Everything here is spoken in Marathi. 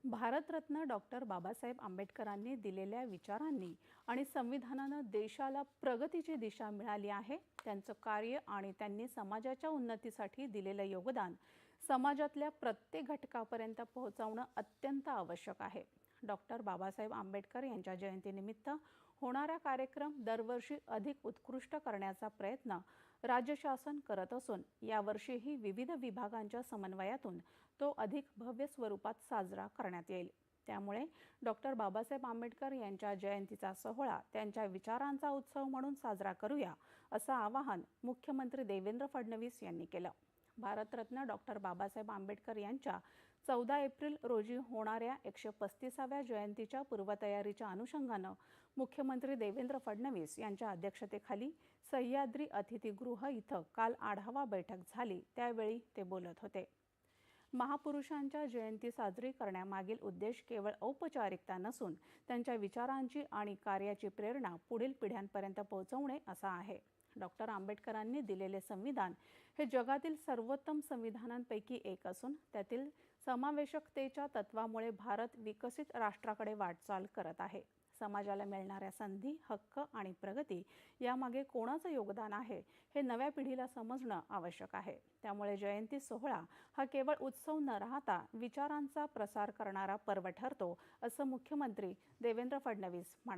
भारतरत्न डॉक्टर बाबासाहेब आंबेडकरांनी दिलेल्या विचारांनी आणि संविधानानं देशाला प्रगतीची दिशा मिळाली आहे। त्यांचं कार्य आणि त्यांनी समाजाच्या उन्नतीसाठी दिलेलं योगदान समाजातल्या प्रत्येक घटकापर्यंत पोहोचवणं अत्यंत आवश्यक आहे। डॉक्टर बाबासाहेब आंबेडकर यांच्या जयंतीनिमित्त होणारा कार्यक्रम दरवर्षी अधिक उत्कृष्ट करण्याचा प्रयत्न राज्य शासन करत असून यावर्षीही विविध विभागांच्या समन्वयातून तो अधिक भव्य स्वरूपात साजरा करण्यात येईल। त्यामुळे डॉक्टर बाबासाहेब आंबेडकर यांच्या जयंतीचा सोहळा त्यांच्या विचारांचा उत्सव म्हणून साजरा करूया, असं आवाहन मुख्यमंत्री देवेंद्र फडणवीस यांनी केलं। भारतरत्न डॉक्टर बाबासाहेब आंबेडकर यांच्या 14 एप्रिल रोजी होणाऱ्या 135व्या जयंतीच्या पूर्वतयारीच्या अनुषंगानं मुख्यमंत्री देवेंद्र फडणवीस यांच्या अध्यक्षतेखाली सह्याद्री अतिथीगृह इथं काल आढावा बैठक झाली, त्यावेळी ते बोलत होते। महापुरुषांच्या जयंती साजरी करण्यामागील उद्देश केवळ औपचारिकता नसून त्यांच्या विचारांची आणि कार्याची प्रेरणा पुढील पिढ्यांपर्यंत पोहोचवणे असा आहे। डॉक्टर आंबेडकरांनी दिलेले संविधान हे जगातील सर्वोत्तम संविधानांपैकी एक असून त्यातील समावेशकतेच्या तत्वामुळे भारत विकसित राष्ट्राकडे वाटचाल करत आहे। समाजाला मिळणाऱ्या संधी, हक्क आणि प्रगती यामागे कोणाचं योगदान आहे हे नव्या पिढीला समजणं आवश्यक आहे। त्यामुळे जयंती सोहळा हा केवळ उत्सव न राहता विचारांचा प्रसार करणारा पर्व ठरतो, असं मुख्यमंत्री देवेंद्र फडणवीस म्हणाले।